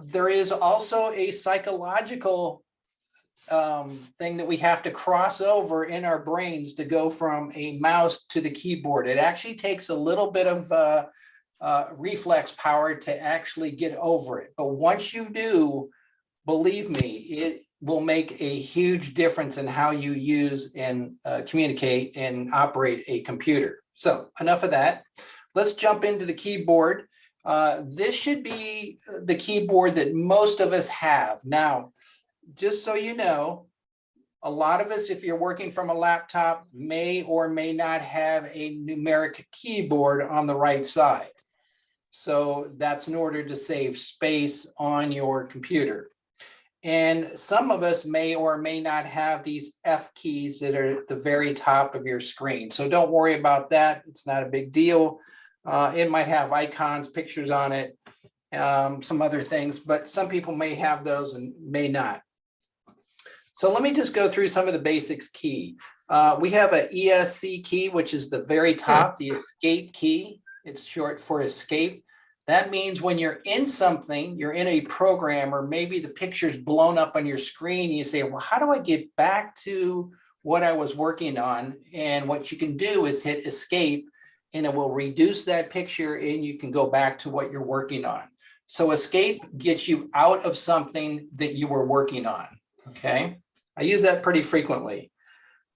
There is also a psychological thing that we have to cross over in our brains to go from a mouse to the keyboard. It actually takes a little bit of reflex power to actually get over it. But once you do, believe me, it will make a huge difference in how you use and communicate and operate a computer. So enough of that. Let's jump into the keyboard. This should be the keyboard that most of us have. Now, just so you know, a lot of us, if you're working from a laptop, may or may not have a numeric keyboard on the right side. So that's in order to save space on your computer. And some of us may or may not have these F keys that are at the very top of your screen. So don't worry about that. It's not a big deal. It might have icons, pictures on it, some other things, but some people may have those and may not. So let me just go through some of the basics key. We have an Esc key, which is the very top, the escape key. It's short for escape. That means when you're in something, you're in a program, or maybe the picture's blown up on your screen, you say, well, how do I get back to what I was working on? And what you can do is hit escape, and it will reduce that picture and you can go back to what you're working on. So escape gets you out of something that you were working on, okay? I use that pretty frequently.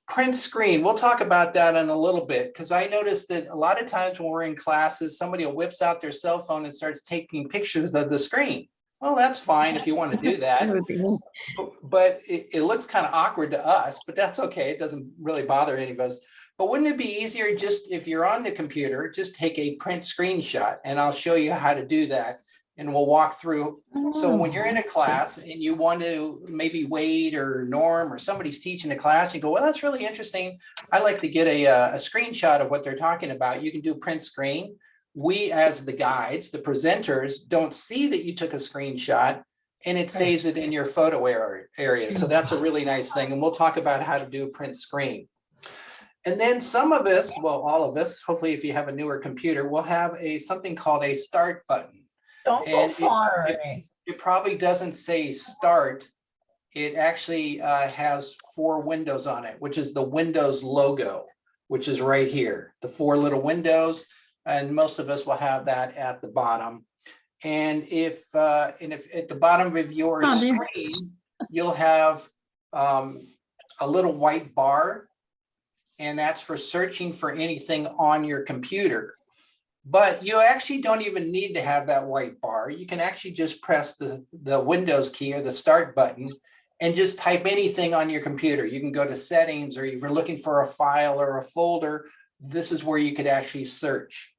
Print screen, we'll talk about that in a little bit, because I noticed that a lot of times when we're in classes, somebody whips out their cell phone and starts taking pictures of the screen. Well, that's fine if you want to do that, but it looks kind of awkward to us, but that's okay. It doesn't really bother any of us. But wouldn't it be easier just if you're on the computer, just take a print screenshot, and I'll show you how to do that. And we'll walk through. So when you're in a class and you want to maybe Wade or Norm or somebody's teaching a class, you go, well, that's really interesting. I like to get a screenshot of what they're talking about. You can do print screen. We, as the guides, the presenters, don't see that you took a screenshot, and it saves it in your photo area. So that's a really nice thing. And we'll talk about how to do print screen. And then some of us, well, all of us, hopefully if you have a newer computer, will have something called a start button. Don't go far. It probably doesn't say start. It actually has 4 windows on it, which is the Windows logo, which is right here. The 4 little windows, and most of us will have that at the bottom. And if at the bottom of your screen, you'll have a little white bar, and that's for searching for anything on your computer. But you actually don't even need to have that white bar. You can actually just press the Windows key or the start button and just type anything on your computer. You can go to settings, or if you're looking for a file or a folder, this is where you could actually search.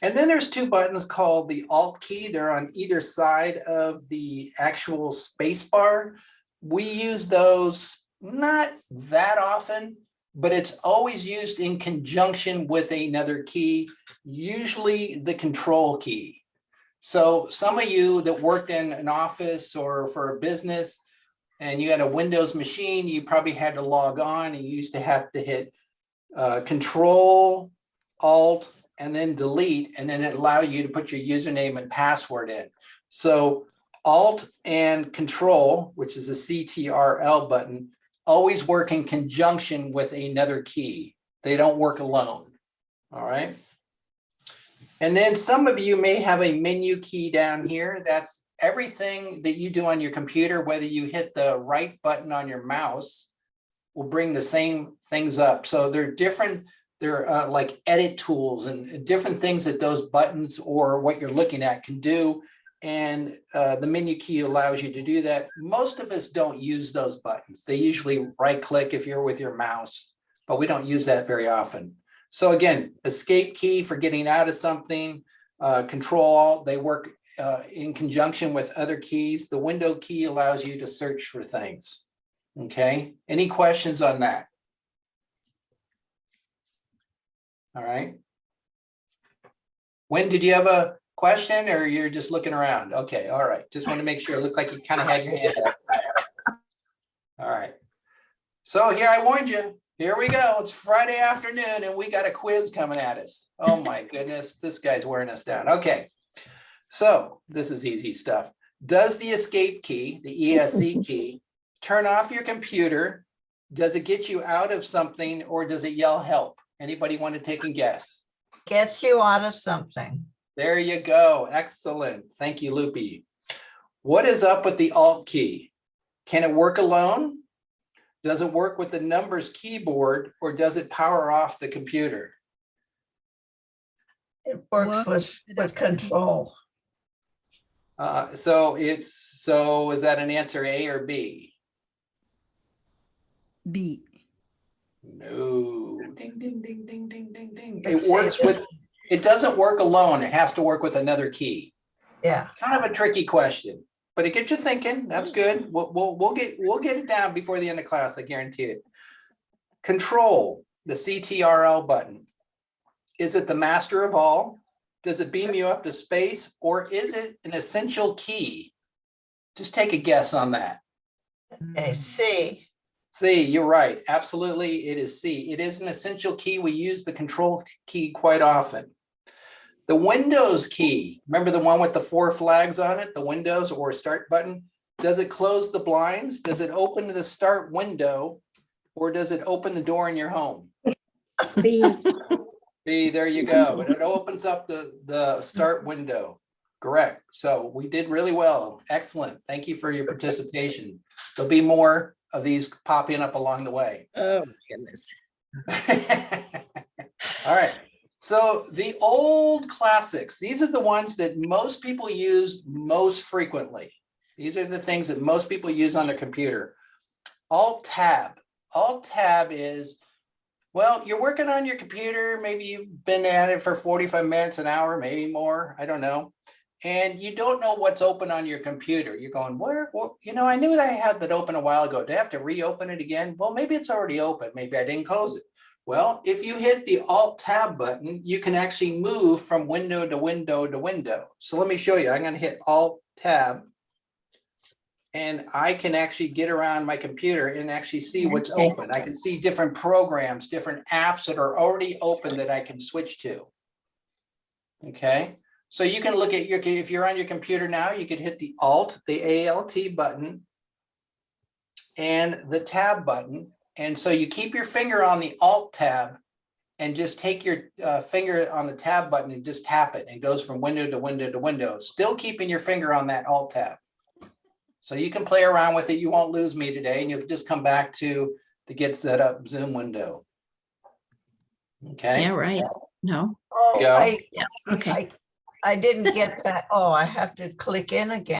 And then there's 2 buttons called the Alt key. They're on either side of the actual space bar. We use those not that often, but it's always used in conjunction with another key, usually the control key. So some of you that worked in an office or for a business and you had a Windows machine, you probably had to log on, and you used to have to hit Control, Alt, and then Delete, and then it allowed you to put your username and password in. So Alt and Control, which is a CTRL button, always work in conjunction with another key. They don't work alone, all right? And then some of you may have a menu key down here. That's everything that you do on your computer, whether you hit the right button on your mouse, will bring the same things up. So they're different, they're like edit tools and different things that those buttons or what you're looking at can do. And the menu key allows you to do that. Most of us don't use those buttons. They usually right click if you're with your mouse, but we don't use that very often. So again, escape key for getting out of something, Control Alt, they work in conjunction with other keys. The window key allows you to search for things. Okay, any questions on that? All right. When did you have a question, or you're just looking around? Okay, all right. Just want to make sure. It looked like you kind of had your hand up. All right. So here, I warned you. Here we go. It's Friday afternoon, and we got a quiz coming at us. Oh my goodness, this guy's wearing us down. Okay. So this is easy stuff. Does the escape key, the ESC key, turn off your computer? Does it get you out of something or does it yell help? Anybody want to take a guess? Gets you out of something. There you go. Excellent. Thank you, Loopy. What is up with the Alt key? Can it work alone? Does it work with the numbers keyboard or does it power off the computer? It works with control. So is that an answer A or B? B. No. Ding, ding, ding, ding, ding, ding, ding. It works with, it doesn't work alone. It has to work with another key. Yeah. Kind of a tricky question, but it gets you thinking. That's good. We'll get it down before the end of class. I guarantee it. Control, the CTRL button. Is it the master of all? Does it beam you up to space, or is it an essential key? Just take a guess on that. Okay, C. C, you're right. Absolutely, it is C. It is an essential key. We use the control key quite often. The Windows key, remember the one with the 4 flags on it, the Windows or start button? Does it close the blinds? Does it open the start window? Or does it open the door in your home? B. B, there you go. And it opens up the start window. Correct. So we did really well. Excellent. Thank you for your participation. There'll be more of these popping up along the way. Oh, goodness. All right. So the old classics, these are the ones that most people use most frequently. These are the things that most people use on their computer. Alt-Tab. Alt-Tab is, well, you're working on your computer. Maybe you've been at it for 45 minutes, an hour, maybe more. I don't know. And you don't know what's open on your computer. You're going, where, you know, I knew that I had that open a while ago. Do I have to reopen it again? Well, maybe it's already open. Maybe I didn't close it. Well, if you hit the Alt-Tab button, you can actually move from window to window to window. So let me show you. I'm going to hit Alt-Tab. And I can actually get around my computer and actually see what's open. I can see different programs, different apps that are already open that I can switch to. Okay. So you can look at if you're on your computer now, you could hit the Alt, the ALT button and the Tab button. And so you keep your finger on the Alt tab and just take your finger on the Tab button and just tap it. And it goes from window to window to window, still keeping your finger on that Alt tab. So you can play around with it. You won't lose me today. And you'll just come back to the GetSetUp Zoom window. Okay. Yeah, right. No. Oh, Go. Yeah. Okay. I didn't get that. Oh, I have to click in again.